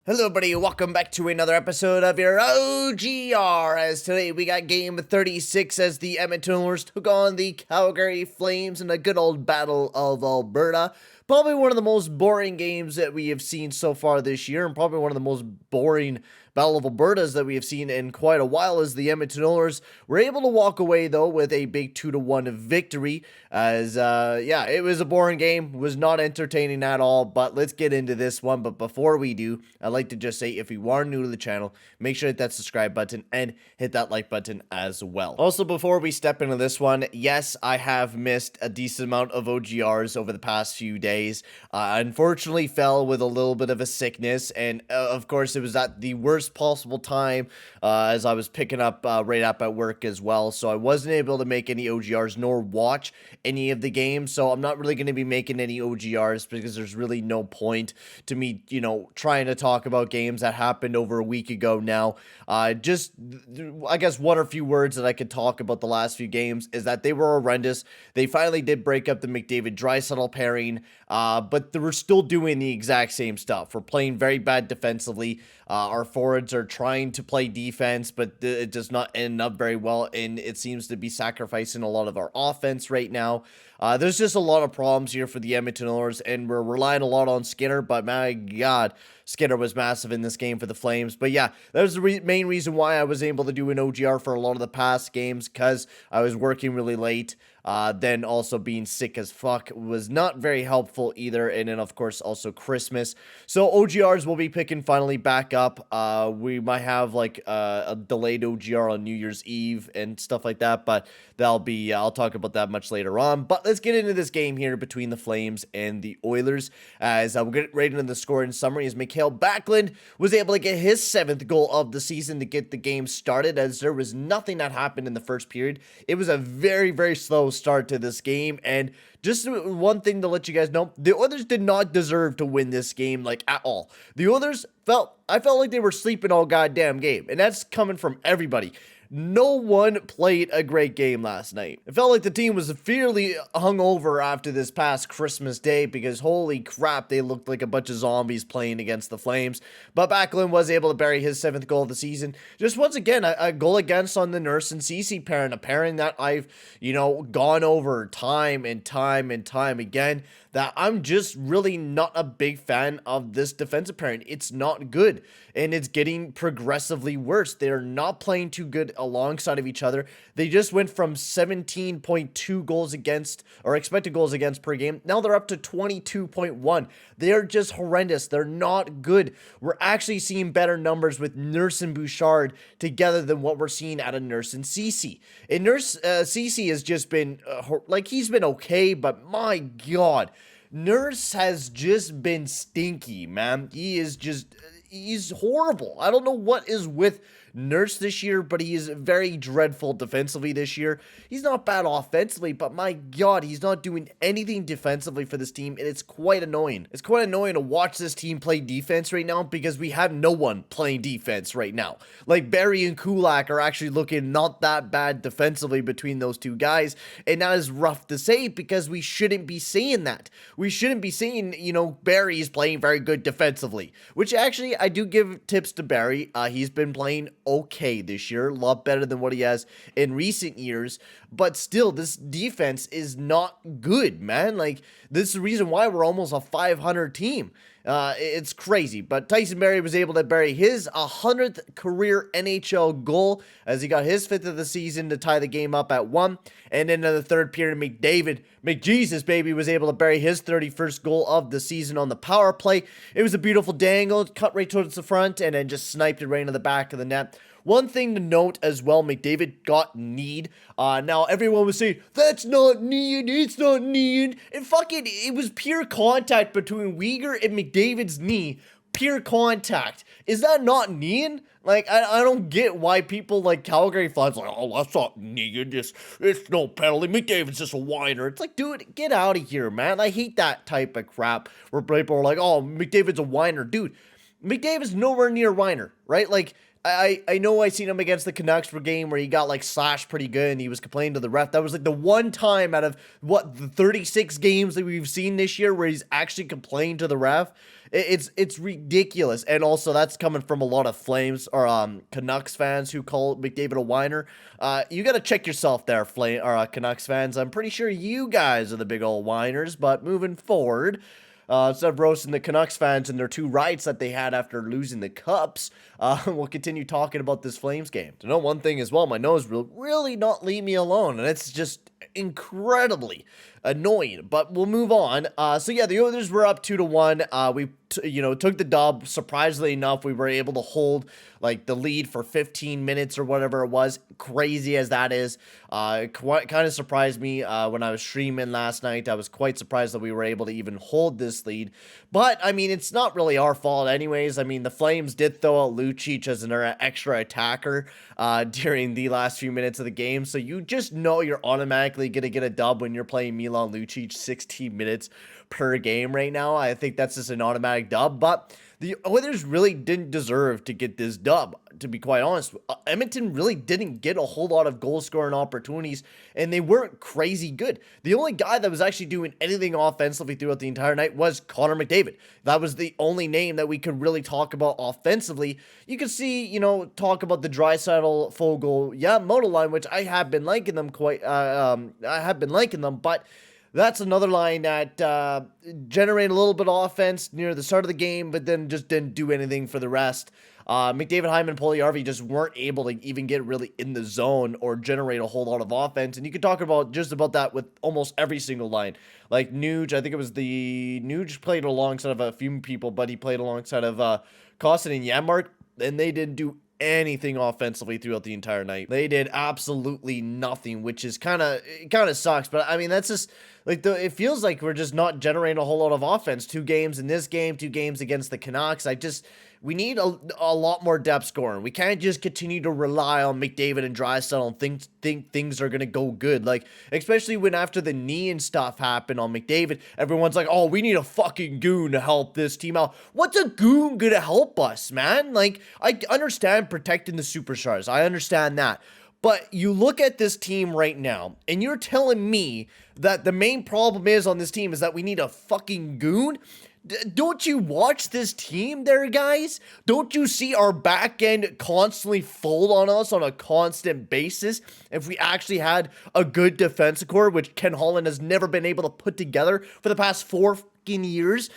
Hello everybody, welcome back to another episode of your OGR, as today we got game 36 as the Edmonton Oilers took on the Calgary Flames in a good old battle of Alberta. Probably one of the most boring games that we have seen so far this year, and probably one of the most boring Battle of Albertas that we have seen in quite a while, as the Edmonton Oilers were able to walk away though with a big 2-1 victory. As yeah, it was a boring game, was not entertaining at all, but let's get into this one. But before we do, I'd like to just say, if you are new to the channel, make sure to hit that subscribe button and hit that like button as well. Also, before we step into this one, yes, I have missed a decent amount of OGRs over the past few days. Unfortunately fell with a little bit of a sickness, and of course it was at the worst possible time, as I was picking up right up at work as well, so I wasn't able to make any OGRs nor watch any of the games. So I'm not really going to be making any OGRs because there's really no point to me, trying to talk about games that happened over a week ago now. Just, I guess, one or few words that I could talk about the last few games is that they were horrendous. They finally did break up the McDavid-Draisaitl pairing, but they were still doing the exact same stuff. We're playing very bad defensively. Our forwards are trying to play defense, but it does not end up very well, and it seems to be sacrificing a lot of our offense right now. There's just a lot of problems here for the Edmonton Oilers, and we're relying a lot on Skinner, but my God, Skinner was massive in this game for the Flames. But yeah, that was the main reason why I was able to do an OGR for a lot of the past games, because I was working really late. Then also being sick as fuck was not very helpful either, and then of course also Christmas. So OGRs will be picking finally back up. We might have like a delayed OGR on New Year's Eve and stuff like that, but that'll be, I'll talk about that much later on. But let's get into this game here between the Flames and the Oilers, as we'll get right into the scoring summary. As Mikael Backlund was able to get his 7th goal of the season to get the game started, as there was nothing that happened in the first period. It was a very, very slow start to this game, and just one thing to let you guys know, the Oilers did not deserve to win this game, like, at all. The Oilers I felt like they were sleeping all goddamn game, and that's coming from everybody. No one played a great game last night. It felt like the team was severely hungover after this past Christmas Day, because holy crap, they looked like a bunch of zombies playing against the Flames. But Backlund was able to bury his 7th goal of the season. Just once again, a goal against on the Nurse and CC pairing, a pairing that I've, gone over time and time and time again, that I'm just really not a big fan of this defensive pairing. It's not good, and it's getting progressively worse. They're not playing too good alongside of each other. They just went from 17.2 goals against, or expected goals against, per game. Now they're up to 22.1. They're just horrendous. They're not good. We're actually seeing better numbers with Nurse and Bouchard together than what we're seeing out of Nurse and Ceci. And Nurse, Ceci has just been, he's been okay, but my God, Nurse has just been stinky, man. He's horrible. I don't know what is with Nurse this year, but he is very dreadful defensively this year. He's not bad offensively, but my God, he's not doing anything defensively for this team, and it's quite annoying. It's quite annoying to watch this team play defense right now, because we have no one playing defense right now. Like, Barry and Kulak are actually looking not that bad defensively between those two guys, and that is rough to say, because we shouldn't be saying that. We shouldn't be saying, Barry is playing very good defensively, which actually I do give tips to Barry. He's been playing okay this year, a lot better than what he has in recent years, but still, this defense is not good, man. Like, this is the reason why we're almost a 500 team. It's crazy, but Tyson Barrie was able to bury his 100th career NHL goal, as he got his 5th of the season to tie the game up at 1. And then in the third period, McJesus baby, was able to bury his 31st goal of the season on the power play. It was a beautiful dangle, cut right towards the front, and then just sniped it right into the back of the net. One thing to note as well, McDavid got kneed. Now everyone was saying, that's not kneeing, it's not kneeing. And fucking, it was pure contact between Weegar and McDavid's knee. Pure contact. Is that not kneeing? Like, I don't get why people like Calgary fans like, oh, that's not kneeing, it's no penalty, McDavid's just a whiner. It's like, dude, get out of here, man. I hate that type of crap where people are like, oh, McDavid's a whiner. Dude, McDavid's nowhere near whiner, right? Like, I know I seen him against the Canucks for a game where he got like slashed pretty good and he was complaining to the ref. That was like the one time out of the 36 games that we've seen this year where he's actually complained to the ref. It's ridiculous. And also that's coming from a lot of Flames or Canucks fans who call McDavid a whiner. You got to check yourself there, Canucks fans. I'm pretty sure you guys are the big old whiners, but moving forward, instead of roasting the Canucks fans and their 2 rights that they had after losing the Cups, we'll continue talking about this Flames game. To know one thing as well, my nose will really not leave me alone, and it's just incredibly annoying. But we'll move on. So yeah, the Oilers were up 2-1. We took the dub. Surprisingly enough, we were able to hold like the lead for 15 minutes or whatever it was. Crazy as that is, kind of surprised me when I was streaming last night. I was quite surprised that we were able to even hold this lead. But I mean, it's not really our fault anyways. I mean, the Flames did throw out Lucic as an extra attacker during the last few minutes of the game, so you just know you're automatically gonna get a dub when you're playing Milan Lucic 16 minutes per game right now. I think that's just an automatic dub, but the Oilers really didn't deserve to get this dub, to be quite honest. Edmonton really didn't get a whole lot of goal-scoring opportunities, and they weren't crazy good. The only guy that was actually doing anything offensively throughout the entire night was Connor McDavid. That was the only name that we could really talk about offensively. You could see, talk about the Draisaitl, Foegele, Yamamoto line, which I have been liking them but that's another line that generated a little bit of offense near the start of the game, but then just didn't do anything for the rest. McDavid, Hyman, Puljujärvi just weren't able to even get really in the zone or generate a whole lot of offense. And you could talk about just about that with almost every single line. Like Nuge, I think it was Nuge played alongside of a few people, but he played alongside of Kostin and Janmark, and they didn't do anything offensively throughout the entire night. They did absolutely nothing, which is kind of sucks. But I mean, that's just like it feels like we're just not generating a whole lot of offense. 2 games in this game, 2 games against the Canucks. We need a lot more depth scoring. We can't just continue to rely on McDavid and Draisaitl and think things are going to go good. Like, especially when after the knee and stuff happened on McDavid, everyone's like, oh, we need a fucking goon to help this team out. What's a goon going to help us, man? Like, I understand protecting the superstars. I understand that. But you look at this team right now, and you're telling me that the main problem is on this team is that we need a fucking goon? Don't you watch this team there, guys? Don't you see our back end constantly fold on us on a constant basis? If we actually had a good defensive core, which Ken Holland has never been able to put together for the past 4 years,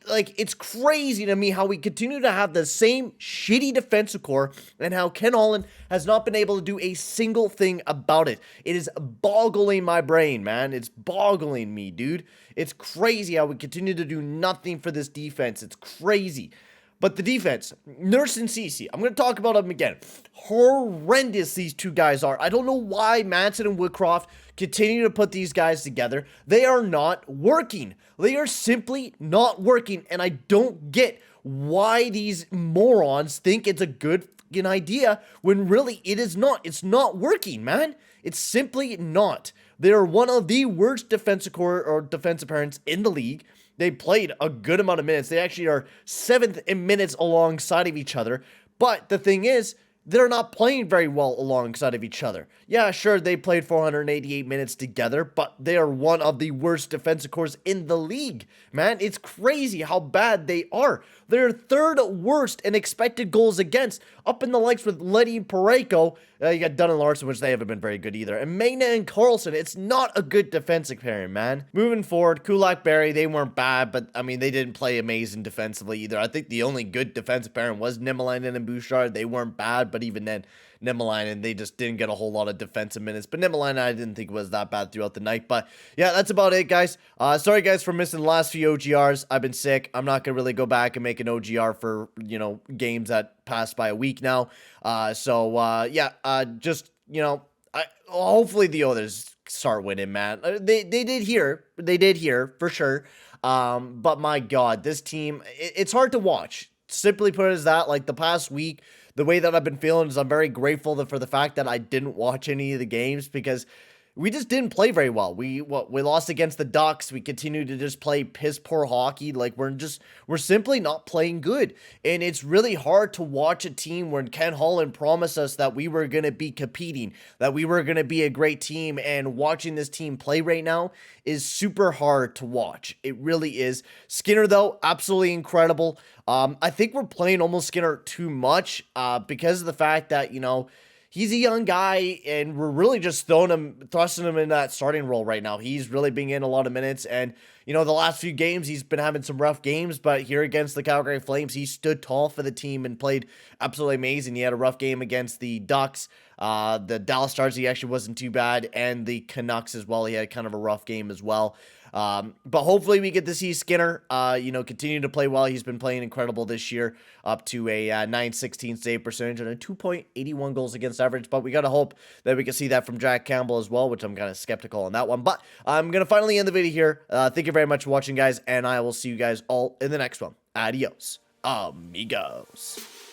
like, it's crazy to me how we continue to have the same shitty defensive core and how Ken Holland has not been able to do a single thing about it. It is boggling my brain, man. It's boggling me, dude. It's crazy how we continue to do nothing for this defense. It's crazy. But the defense, Nurse and Ceci, I'm going to talk about them again. Horrendous these 2 guys are. I don't know why Manson and Woodcroft continue to put these guys together. They are not working. They are simply not working. And I don't get why these morons think it's a good fucking idea when really it is not. It's not working, man. It's simply not. They're one of the worst defensive core or defensive parents in the league. They played a good amount of minutes. They actually are 7th in minutes alongside of each other. But the thing is, they're not playing very well alongside of each other. Yeah, sure, they played 488 minutes together, but they are one of the worst defensive cores in the league. Man, it's crazy how bad they are. They're 3rd worst in expected goals against, up in the likes with Letty and Parayko. You got Dunn and Larson, which they haven't been very good either. And Magna and Carlson, it's not a good defensive pairing, man. Moving forward, Kulak, Barry, they weren't bad, but I mean, they didn't play amazing defensively either. I think the only good defensive pairing was Niemelainen and Bouchard. They weren't bad, but even then, Niemelainen, they just didn't get a whole lot of defensive minutes. But Niemelainen, I didn't think was that bad throughout the night. But yeah, that's about it, guys. Sorry, guys, for missing the last few OGRs. I've been sick. I'm not going to really go back and make an OGR for, games that passed by a week now. Hopefully the others start winning, man. They did here, for sure. But my God, this team, it's hard to watch. Simply put it as that, like the past week, the way that I've been feeling is I'm very grateful for the fact that I didn't watch any of the games because, we just didn't play very well. We lost against the Ducks. We continue to just play piss poor hockey. Like we're simply not playing good. And it's really hard to watch a team when Ken Holland promised us that we were going to be competing, that we were going to be a great team, and watching this team play right now is super hard to watch. It really is. Skinner though, absolutely incredible. I think we're playing almost Skinner too much because of the fact that, you know, he's a young guy, and we're really just thrusting him in that starting role right now. He's really being in a lot of minutes, and, you know, the last few games, he's been having some rough games, but here against the Calgary Flames, he stood tall for the team and played absolutely amazing. He had a rough game against the Ducks. The Dallas Stars, he actually wasn't too bad, and the Canucks as well. He had kind of a rough game as well. But hopefully we get to see Skinner, you know, continue to play well. He's been playing incredible this year, up to a .916 save percentage and a 2.81 goals against average. But we got to hope that we can see that from Jack Campbell as well, which I'm kind of skeptical on that one. But I'm going to finally end the video here. Thank you very much for watching, guys, and I will see you guys all in the next one. Adios, amigos.